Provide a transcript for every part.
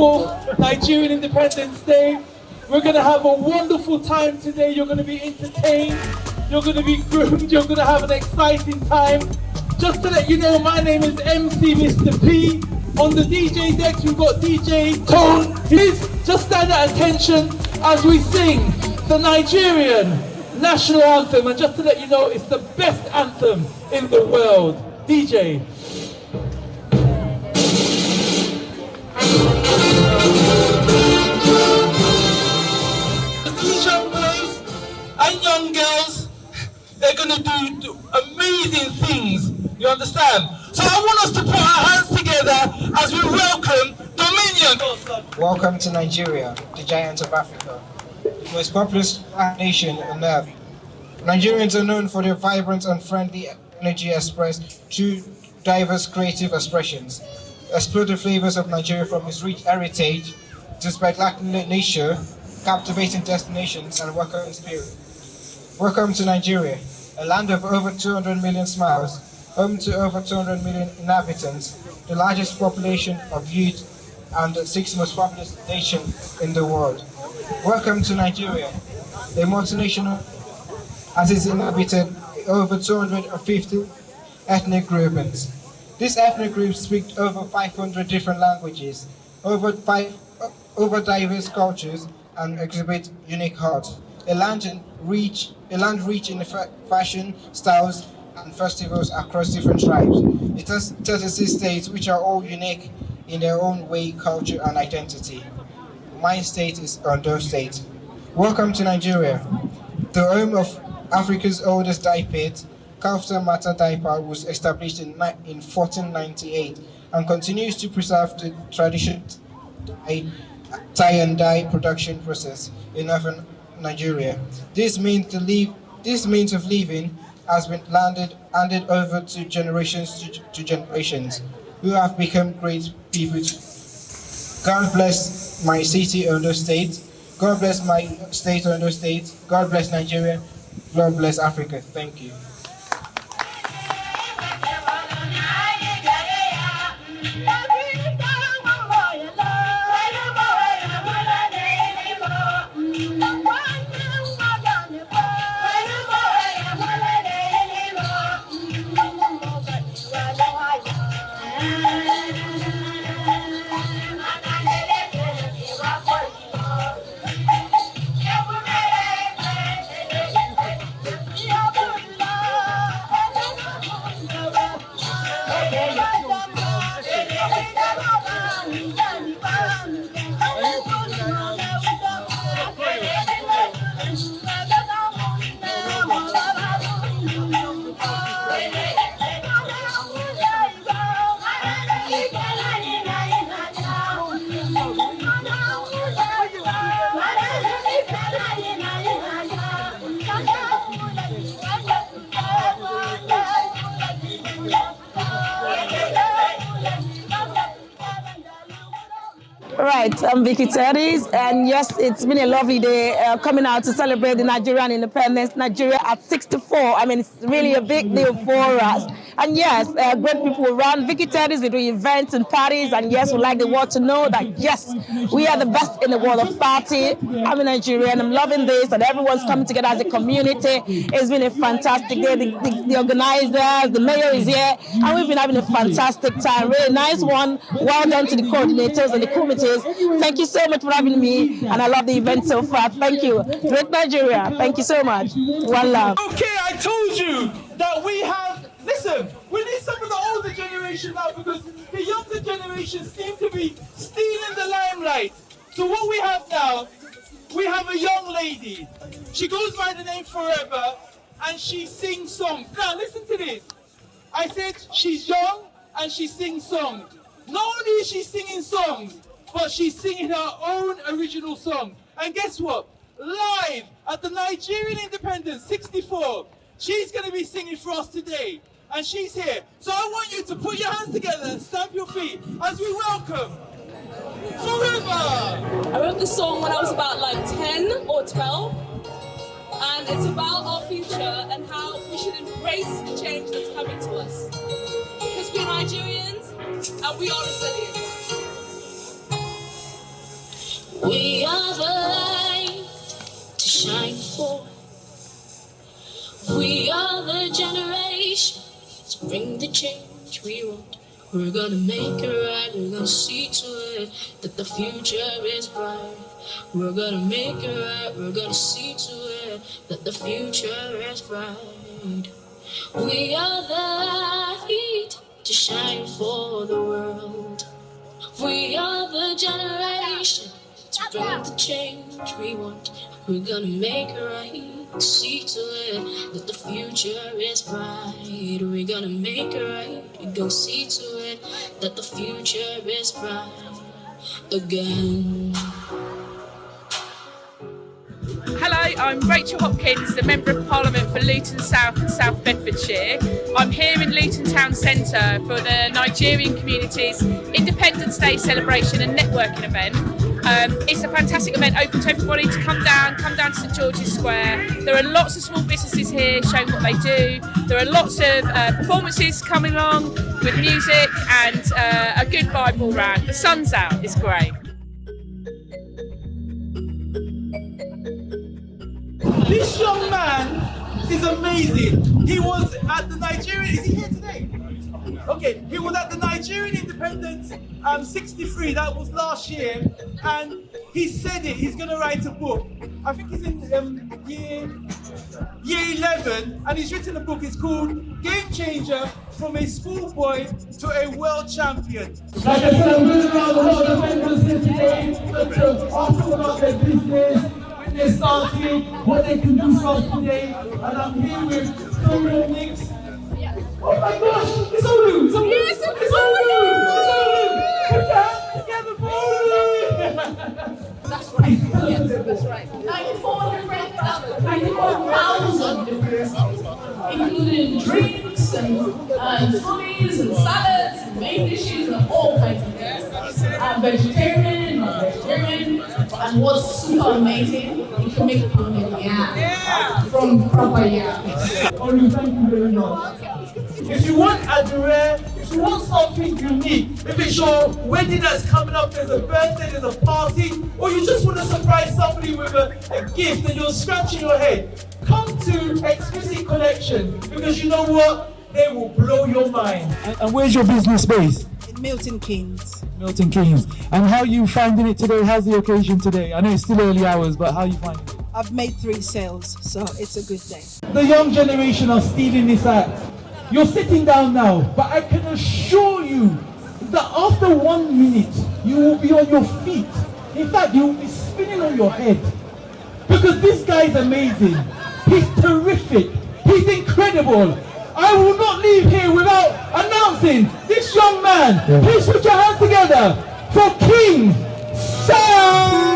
64th Nigerian Independence Day. We're going to have a wonderful time today. You're going to be entertained. You're going to be groomed. You're going to have an exciting time. Just to let you know, my name is MC Mr. P. On the DJ decks, we've got DJ Tone. Please just stand at attention as we sing the Nigerian national anthem. And just to let you know, it's the best anthem in the world. DJ. These young boys and young girls, they're going to do amazing things. You understand? So I want us to put our hands together as we welcome Dominion. Welcome to Nigeria, the giant of Africa, the most populous nation on earth. Nigerians are known for their vibrant and friendly energy expressed through diverse creative expressions. Explore the flavors of Nigeria from its rich heritage to spectacular nature, captivating destinations, and welcoming spirit. Welcome to Nigeria, a land of over 200 million smiles, home to over 200 million inhabitants, the largest population of youth, and the sixth most populous nation in the world. Welcome to Nigeria, a multinational as is inhabited over 250 ethnic groupings. These ethnic groups speak over 500 different languages, over diverse cultures, and exhibit unique art. A land rich in fashion, styles, and festivals across different tribes. It has 36 states which are all unique in their own way, culture, and identity. My state is Ondo State. Welcome to Nigeria, the home of Africa's oldest dye pit. Kafta Mata Diaper was established in 1498 and continues to preserve the traditional tie and dye production process in northern Nigeria. This means of living has been handed over to generations to generations, who have become great people. God bless my city, Ondo State. God bless my state, Ondo State. God bless Nigeria. God bless Africa. Thank you. Right, I'm Vicky Terry's, and yes, it's been a lovely day coming out to celebrate the Nigerian independence. Nigeria at 64. I mean, it's really a big deal for us. And yes, great people around. Vicky Terry's, we do events and parties, and yes, we'd like the world to know that yes, we are the best in the world of party. I'm a Nigerian, I'm loving this, and everyone's coming together as a community. It's been a fantastic day. The organizers, the mayor is here, and we've been having a fantastic time. Really nice one. Well done to the coordinators and the committees. Thank you so much for having me, and I love the event so far. Thank you. Great Nigeria. Thank you so much. One love. Okay, I told you that we have, listen, we need some of the older generation now because the younger generation seem to be stealing the limelight. So what we have now, we have a young lady. She goes by the name Forever, and she sings songs. Now listen to this. I said she's young and she sings songs. Not only is she singing songs, but she's singing her own original song. And guess what? Live at the Nigerian Independence 64, she's going to be singing for us today. And she's here. So I want you to put your hands together and stamp your feet as we welcome Forever. I wrote this song when I was about like 10 or 12. And it's about our future and how we should embrace the change that's coming to us. Because we're Nigerians and we are resilient. We are the light to shine for. We are the generation to bring the change we want. We're gonna make it right, we're gonna see to it that the future is bright. We're gonna make it right, we're gonna see to it that the future is bright. We are the light to shine for the world. We are the generation to bring the change we want. We're gonna make it right, see to it that the future is bright. We're gonna make it right, we're gonna see to it that the future is bright again. Hello, I'm Rachel Hopkins, the Member of Parliament for Luton South and South Bedfordshire. I'm here in Luton Town Centre for the Nigerian community's Independence Day celebration and networking event. It's a fantastic event, open to everybody to come down to St George's Square. There are lots of small businesses here showing what they do. There are lots of performances coming along with music and a good vibe all round. The sun's out, it's great. This young man is amazing. He was at the Nigerian, is he here today? Okay, he was at the Nigerian Independence 63, that was last year, and he said it, he's gonna write a book. I think he's in year 11, and he's written a book, it's called Game Changer, From a Schoolboy to a World Champion. Like I said, I'm going around a lot of members here today to ask them about their business, they started, what they can do for us today, and I'm here with Olu Mix. Oh my gosh, it's Olu! It's Olu! Yes, it's Olu! It's Olu! Put your hands together for Olu! That's right. Yes, that's right. 94,000 different, including drinks and smoothies and salads and main dishes and all kinds of things. Vegetarian, non-vegetarian, and what's super amazing, you can make pounded yam from proper yam. Olu, thank you very much. If you want Adore, if you want something unique, if it's your wedding that's coming up, there's a birthday, there's a party, or you just want to surprise somebody with a gift and you're scratching your head, come to Exquisite Collection, because you know what? They will blow your mind. And where's your business based? In Milton Keynes. Milton Keynes. And how are you finding it today? How's the occasion today? I know it's still early hours, but how are you finding it? I've made 3 sales, so it's a good day. The young generation are stealing this act. You're sitting down now, but I can assure you that after 1 minute, you will be on your feet. In fact, you will be spinning on your head. Because this guy is amazing. He's terrific. He's incredible. I will not leave here without announcing this young man. Please put your hands together for King Sam.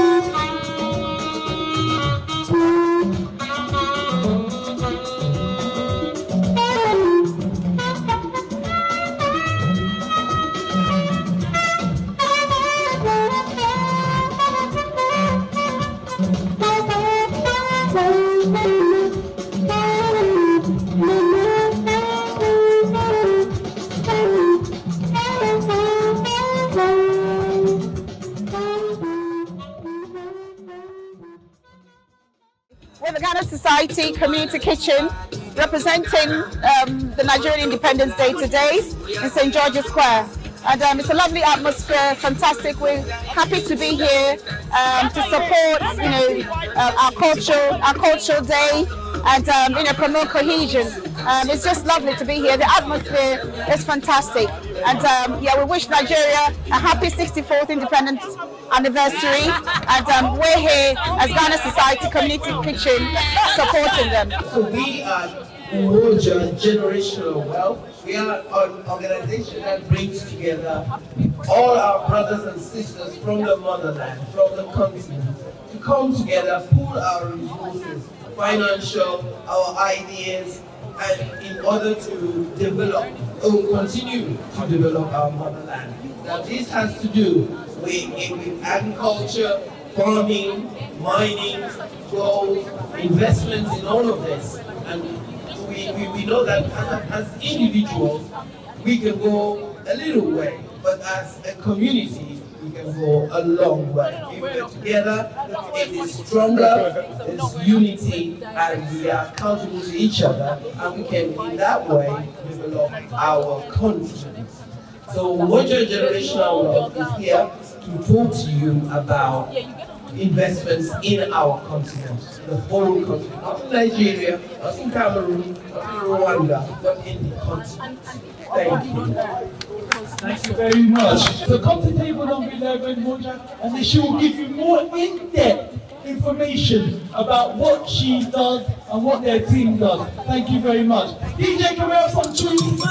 We're the Ghana Society Community Kitchen, representing the Nigerian Independence Day today in St George's Square. And it's a lovely atmosphere, fantastic. We're happy to be here to support, our cultural day and promote cohesion. It's just lovely to be here. The atmosphere is fantastic. And we wish Nigeria a happy 64th independence anniversary. And we're here as Ghana Society Community Kitchen supporting them. So we are Generational Wealth. We are an organization that brings together all our brothers and sisters from the motherland, from the continent, to come together, pool our resources, financial, our ideas, and in order to develop, or continue to develop our motherland. Now this has to do with agriculture, farming, mining, gold, investments in all of this. And we know that as individuals, we can go a little way, but as a community, we can go a long way. If we're together, it is stronger, there's unity, and we are accountable to each other, and we can, in that way, develop our country. So Water Generational Wealth is here to talk to you about investments in our continent, the whole continent, not in Nigeria, not in Cameroon, not in Rwanda, but in the continent. Thank you. Thank you very much. So come to table number 11, Moja, and then she will give you more in-depth information about what she does and what their team does. Thank you very much. DJ, can we have some tunes?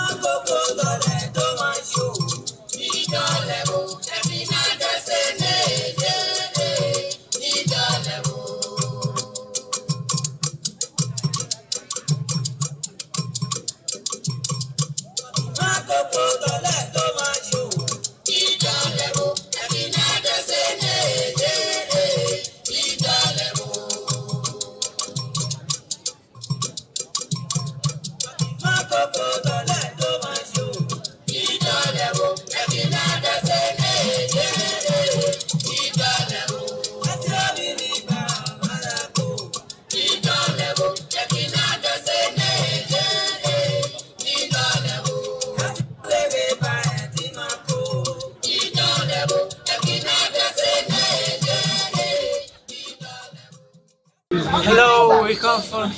Hello, we come from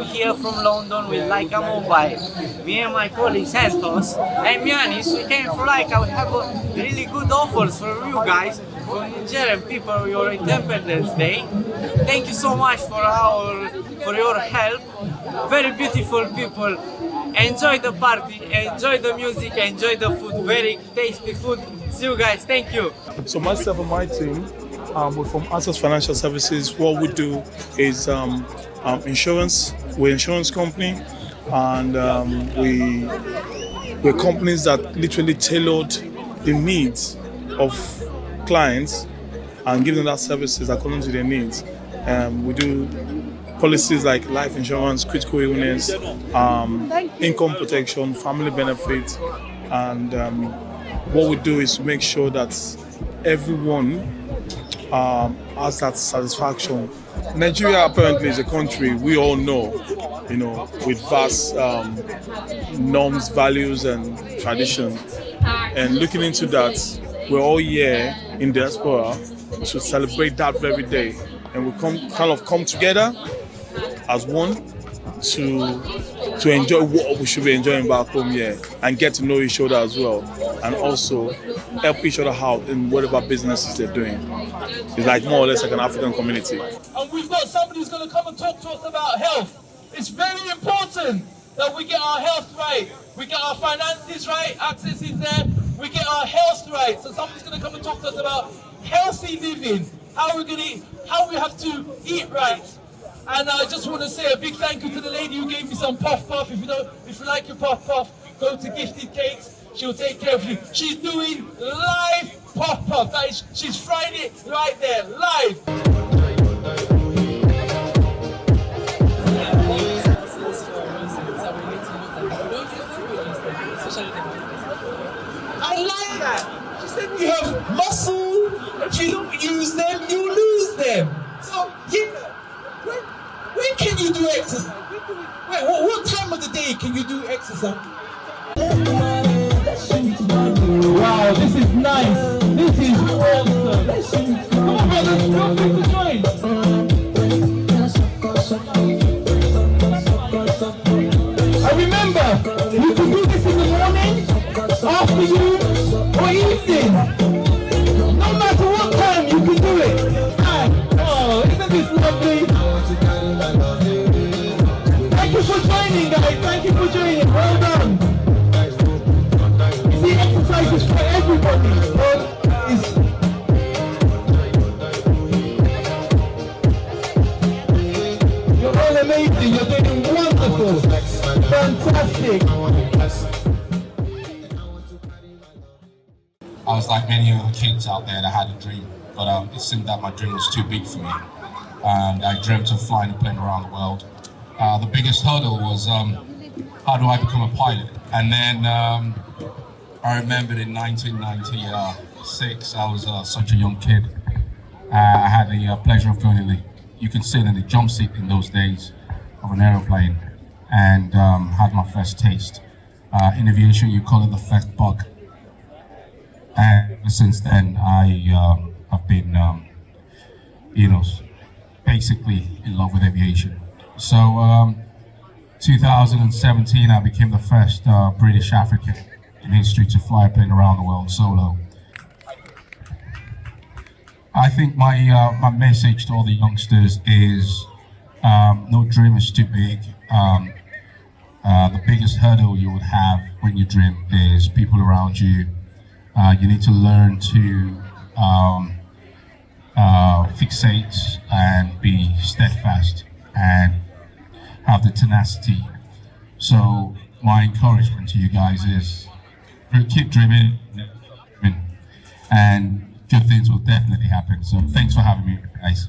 here from London with like a mobile. Me and my colleague Santos and Mianis, we came for like we have a really good offers for you guys, for Nigerian people, your Independence Day. Thank you so much for your help. Very beautiful people. Enjoy the party, enjoy the music, enjoy the food. Very tasty food. See you guys. Thank you. So myself and my team. We're from Access Financial Services. What we do is insurance. We're an insurance company, and we're companies that literally tailored the needs of clients and give them that services according to their needs. We do policies like life insurance, critical illness, income protection, family benefits, and what we do is make sure that everyone has that satisfaction. Nigeria apparently is a country we all know, with vast norms, values, and tradition. And looking into that, we're all here in diaspora to celebrate that very day, and we come together as one to enjoy what we should be enjoying back home here and get to know each other as well, and also help each other out in whatever businesses they're doing. It's like more or less like an African community. And we've got somebody who's going to come and talk to us about health. It's very important that we get our health right. We get our finances right, access is there, we get our health right. So somebody's going to come and talk to us about healthy living, how we have to eat right. And I just want to say a big thank you to the lady who gave me some puff puff. If you like your puff puff, go to Gifted Cakes. She'll take care of you. She's doing live puff puff. She's fried it right there, live. I like that. She said you have muscle. If you don't use them, you lose them. So yeah. When can you do exercise? Wait, what time of the day can you do exercise? Wow, this is nice. This is awesome. Come on, brothers, feel free to join. And remember, you can do this in the morning, afternoon, or evening. No matter what time, you can do it. Oh, isn't this lovely? Thank you for joining, guys. Thank you for joining. Well done. You see, exercise is for everybody. You're all amazing. You're doing wonderful. Fantastic. I was like many other kids out there that had a dream, but it seemed that my dream was too big for me. And I dreamt of flying a plane around the world. The biggest hurdle was how do I become a pilot? And then I remembered in 1990 6, I was such a young kid. I had the pleasure of going in the, you can sit in the jump seat in those days of an aeroplane, and had my first taste. In aviation, you call it the first bug. And since then, I have been, you know, basically in love with aviation. So 2017, I became the first British African in history to fly a plane around the world solo. I think my message to all the youngsters is no dream is too big. The biggest hurdle you would have when you dream is people around you. You need to learn to fixate and be steadfast and have the tenacity. So my encouragement to you guys is keep dreaming, and good things will definitely happen. So thanks for having me, guys.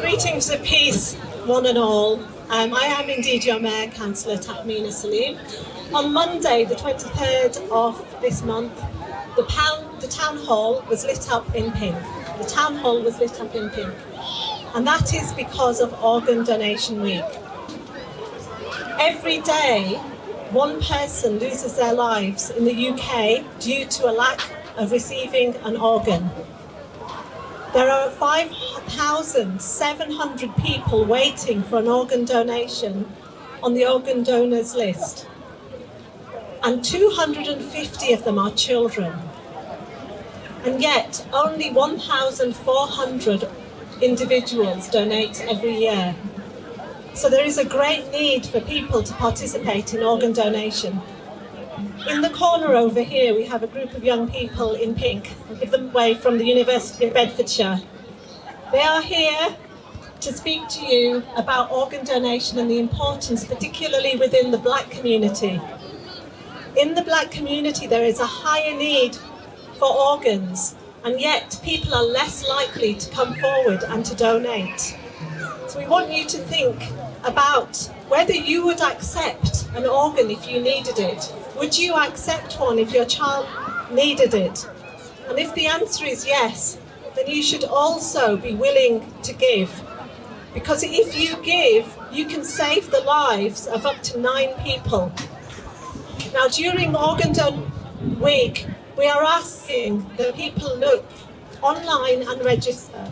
Greetings of peace, one and all. I am indeed your Mayor, Councillor Tahmina Salim. On Monday, the 23rd of this month, the town hall was lit up in pink. The town hall was lit up in pink. And that is because of Organ Donation Week. Every day, one person loses their lives in the UK due to a lack of receiving an organ. There are 5,700 people waiting for an organ donation on the organ donors list, and 250 of them are children. And yet, only 1,400 individuals donate every year. So there is a great need for people to participate in organ donation. In the corner over here, we have a group of young people in pink. I'll give them away from the University of Bedfordshire. They are here to speak to you about organ donation and the importance, particularly within the Black community. In the Black community, there is a higher need for organs, and yet people are less likely to come forward and to donate. So we want you to think about whether you would accept an organ if you needed it. Would you accept one if your child needed it? And if the answer is yes, then you should also be willing to give. Because if you give, you can save the lives of up to 9 people. Now, during Organ Donation Week, we are asking that people look online and register,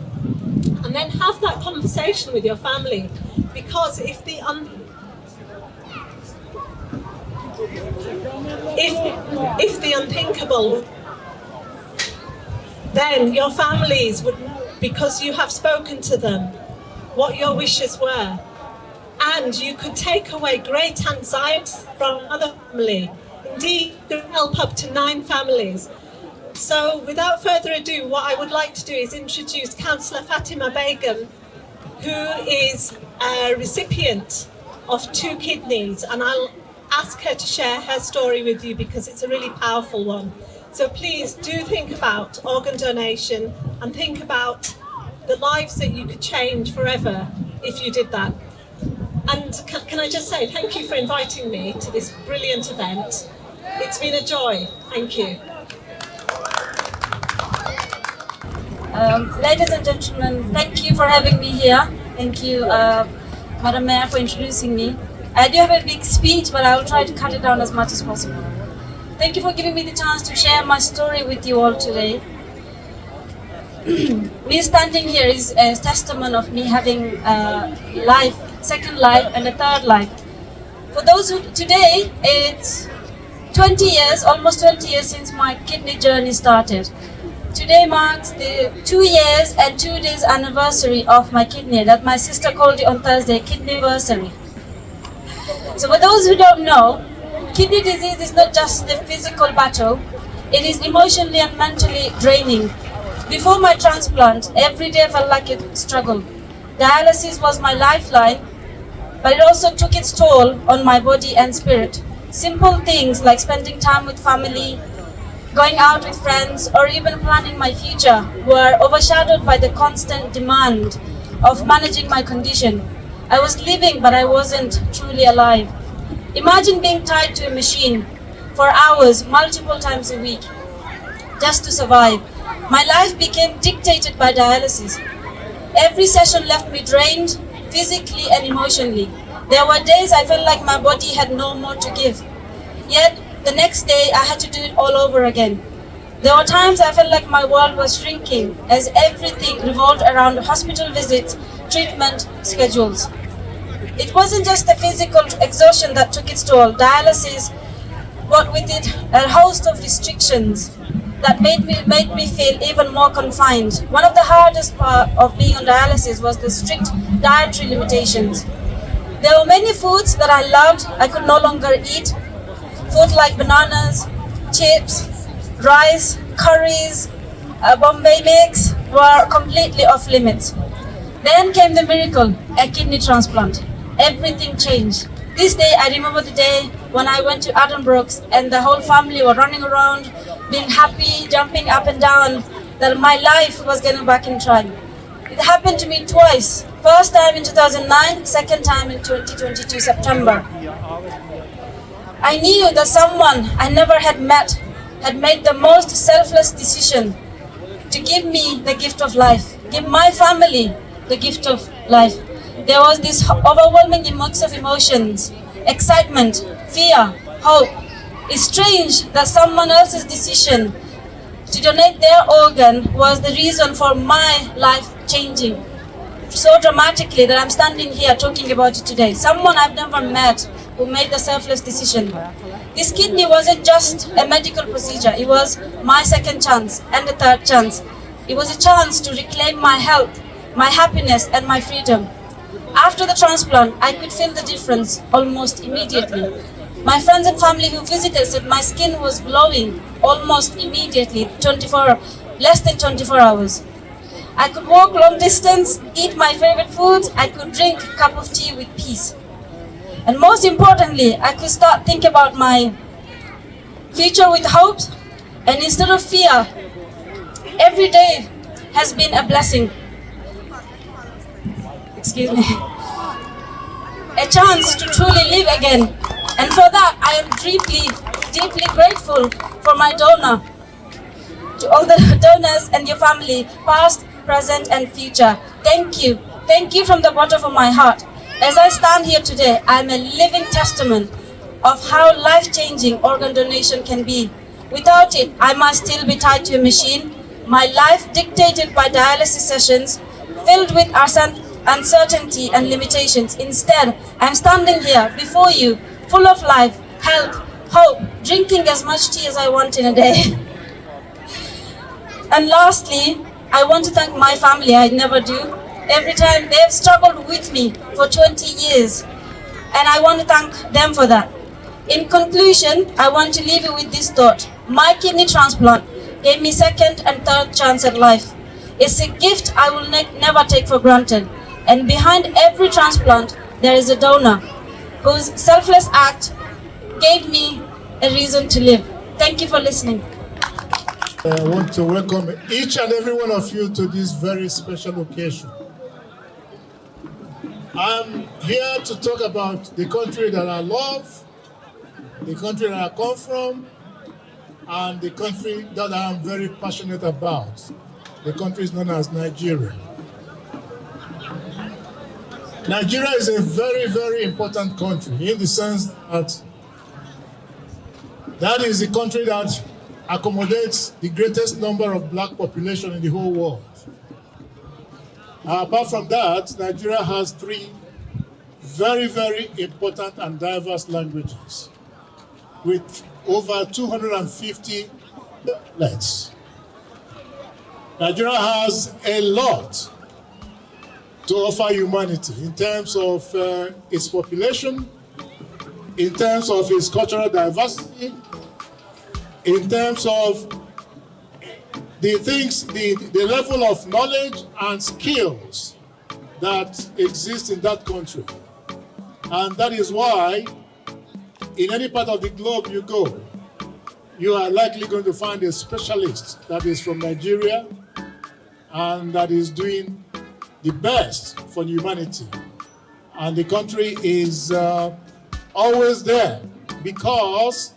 and then have that conversation with your family. Because if the unthinkable, then your families would know, because you have spoken to them, what your wishes were. And you could take away great anxiety from another family. Indeed, you could help up to 9 families. So without further ado, what I would like to do is introduce Councillor Fatima Begum, who is a recipient of 2 kidneys, and I'll ask her to share her story with you because it's a really powerful one. So please do think about organ donation and think about the lives that you could change forever if you did that. And can I just say thank you for inviting me to this brilliant event. It's been a joy. Thank you. Ladies and gentlemen, thank you for having me here. Thank you, Madam Mayor, for introducing me. I do have a big speech, but I will try to cut it down as much as possible. Thank you for giving me the chance to share my story with you all today. Me standing here is a testament of me having life, second life and a third life. For those who today, it's 20 years, almost 20 years since my kidney journey started. Today marks the 2 years and 2 days anniversary of my kidney that my sister called it on Thursday, kidneyversary. So for those who don't know, kidney disease is not just the physical battle, it is emotionally and mentally draining. Before my transplant, every day felt like a struggle. Dialysis was my lifeline, but it also took its toll on my body and spirit. Simple things like spending time with family, going out with friends, or even planning my future were overshadowed by the constant demand of managing my condition. I was living, but I wasn't truly alive. Imagine being tied to a machine for hours, multiple times a week, just to survive. My life became dictated by dialysis. Every session left me drained, physically and emotionally. There were days I felt like my body had no more to give. Yet, the next day I had to do it all over again. There were times I felt like my world was shrinking as everything revolved around hospital visits, treatment, schedules. It wasn't just the physical exhaustion that took its toll. Dialysis brought with it a host of restrictions that made me feel even more confined. One of the hardest parts of being on dialysis was the strict dietary limitations. There were many foods that I loved I could no longer eat. Food like bananas, chips, rice, curries, Bombay mix were completely off limits. Then came the miracle, a kidney transplant. Everything changed. This day, I remember the day when I went to Addenbrooke's and the whole family were running around, being happy, jumping up and down, that my life was getting back in track. It happened to me twice. First time in 2009, second time in 2022, September. I knew that someone I never had met had made the most selfless decision to give me the gift of life, give my family the gift of life. There was this overwhelming mix of emotions, excitement, fear, hope. It's strange that someone else's decision to donate their organ was the reason for my life changing so dramatically that I'm standing here talking about it today. Someone I've never met who made the selfless decision. This kidney wasn't just a medical procedure, it was my second chance and a third chance. It was a chance to reclaim my health, my happiness and my freedom. After the transplant, I could feel the difference almost immediately. My friends and family who visited said my skin was glowing almost immediately, less than 24 hours. I could walk long distance, eat my favorite foods, I could drink a cup of tea with peace. And most importantly, I could start thinking about my future with hope, and instead of fear, every day has been a blessing. Excuse me. A chance to truly live again. And for that, I am deeply, deeply grateful for my donor, to all the donors and your family, past, present, and future. Thank you. Thank you from the bottom of my heart. As I stand here today, I am a living testament of how life-changing organ donation can be. Without it, I must still be tied to a machine, my life dictated by dialysis sessions, filled with uncertainty and limitations. Instead, I'm standing here before you, full of life, health, hope, drinking as much tea as I want in a day. And lastly, I want to thank my family. I never do. Every time they've struggled with me for 20 years, and I want to thank them for that. In conclusion, I want to leave you with this thought. My kidney transplant gave me second and third chance at life. It's a gift I will never take for granted. And behind every transplant, there is a donor whose selfless act gave me a reason to live. Thank you for listening. I want to welcome each and every one of you to this very special occasion. I'm here to talk about the country that I love, the country that I come from, and the country that I am very passionate about. The country is known as Nigeria. Nigeria is a very, very important country in the sense that that is the country that accommodates the greatest number of black population in the whole world. Apart from that, Nigeria has three very, very important and diverse languages with over 250 outlets. Nigeria has a lot to offer humanity in terms of its population, in terms of its cultural diversity, in terms of the level of knowledge and skills that exist in that country. And that is why in any part of the globe you go, you are likely going to find a specialist that is from Nigeria and that is doing the best for humanity. And the country is always there because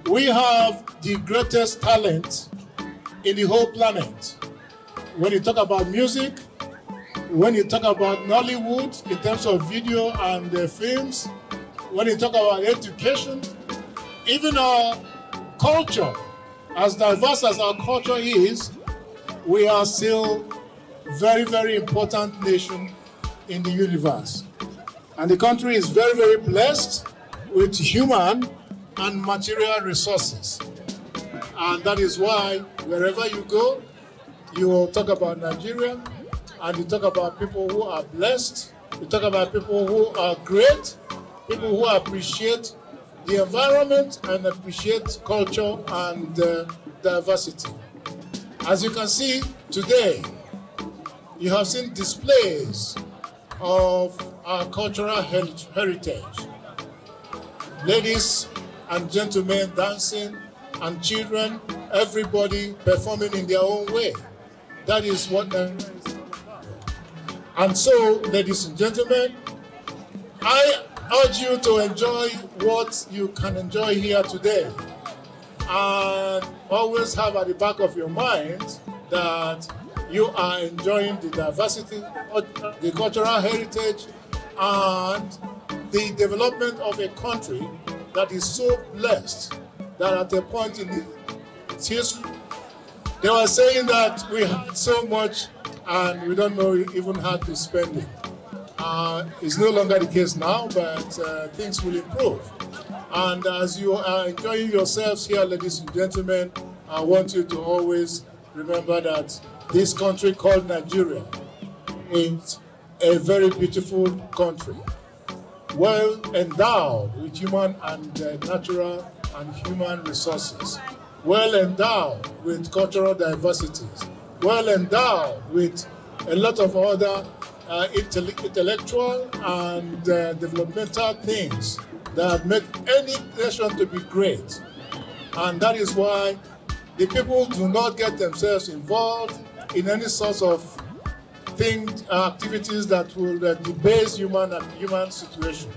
we have the greatest talent in the whole planet. When you talk about music, when you talk about Nollywood in terms of video and films, when you talk about education, even our culture, as diverse as our culture is, we are still very, very important nation in the universe. And the country is very, very blessed with human and material resources. And that is why wherever you go, you will talk about Nigeria, and you talk about people who are blessed, you talk about people who are great, people who appreciate the environment and appreciate culture and diversity. As you can see today, you have seen displays of our cultural heritage. Ladies and gentlemen dancing, and children, everybody performing in their own way. That is what and so, ladies and gentlemen, I urge you to enjoy what you can enjoy here today. And always have at the back of your mind that you are enjoying the diversity, the cultural heritage, and the development of a country that is so blessed that at a point in its history, they were saying that we had so much and we don't know even how to spend it. It's no longer the case now, but things will improve. And as you are enjoying yourselves here, ladies and gentlemen, I want you to always remember that this country called Nigeria is a very beautiful country, well endowed with human and natural and human resources, well endowed with cultural diversities, well endowed with a lot of other intellectual and developmental things that make any nation to be great. And that is why the people do not get themselves involved in any sorts of activities that will debase human situation.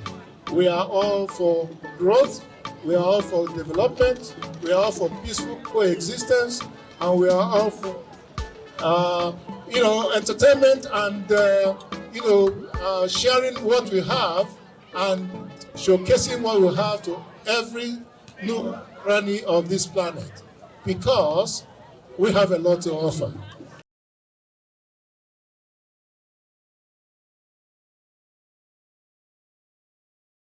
We are all for growth, we are all for development, we are all for peaceful coexistence, and we are all for entertainment and sharing what we have and showcasing what we have to every new cranny of this planet, because we have a lot to offer.